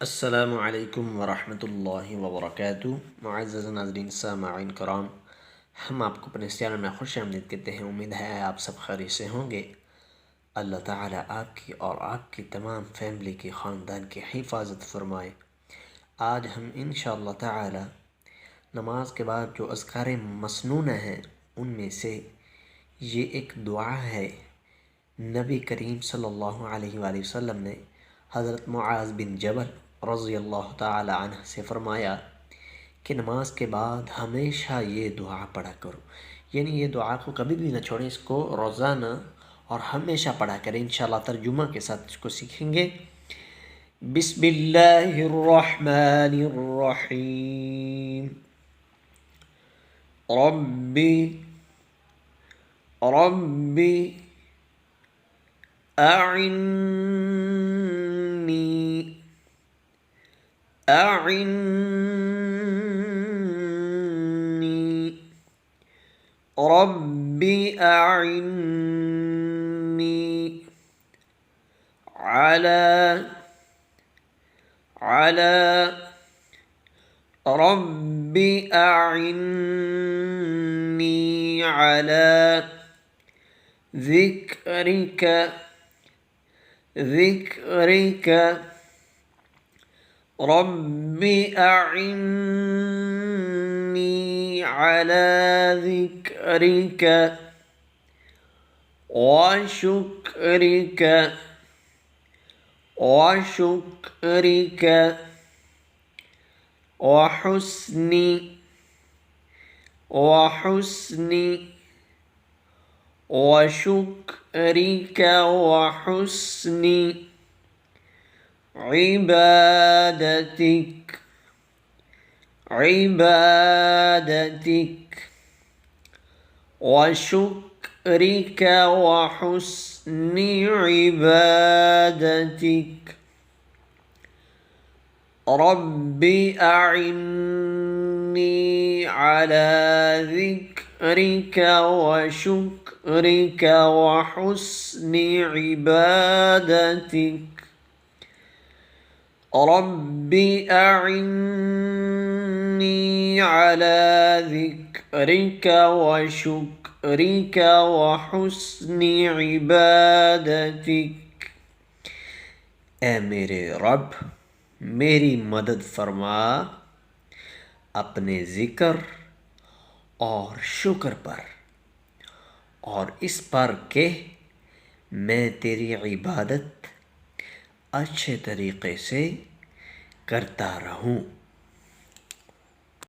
السلام علیکم ورحمۃ اللہ وبرکاتہ۔ معزز ناظرین سامعین کرام، ہم آپ کو اپنے چینل میں خوش آمدید کہتے ہیں۔ امید ہے آپ سب خیریت سے ہوں گے۔ اللہ تعالیٰ آپ کی اور آپ کی تمام فیملی کی، خاندان کی حفاظت فرمائے۔ آج ہم انشاءاللہ تعالیٰ نماز کے بعد جو اذکار مسنونہ ہیں ان میں سے یہ ایک دعا ہے۔ نبی کریم صلی اللہ علیہ وآلہ وسلم نے حضرت معاذ بن جبل رضی اللہ تعالی عنہ سے فرمایا کہ نماز کے بعد ہمیشہ یہ دعا پڑھا کرو، یعنی یہ دعا کو کبھی بھی نہ چھوڑیں، اس کو روزانہ اور ہمیشہ پڑھا کریں۔ انشاءاللہ ترجمہ کے ساتھ اس کو سیکھیں گے۔ بسم اللہ الرحمن الرحیم۔ ربی ربی أعني رب أعني على رب أعني على ذكرك رب أعني على ذكرك وشكرك وحسن عبادتك وشكرك وحسن عبادتك رب أعني على ذكرك وشكرك وحسن عبادتك رب أعني على ذكرك وشكرك وحسن عبادتك۔ اے میرے رب، میری مدد فرما اپنے ذکر اور شکر پر، اور اس پر کہ میں تیری عبادت اچھے طریقے سے کرتا رہوں۔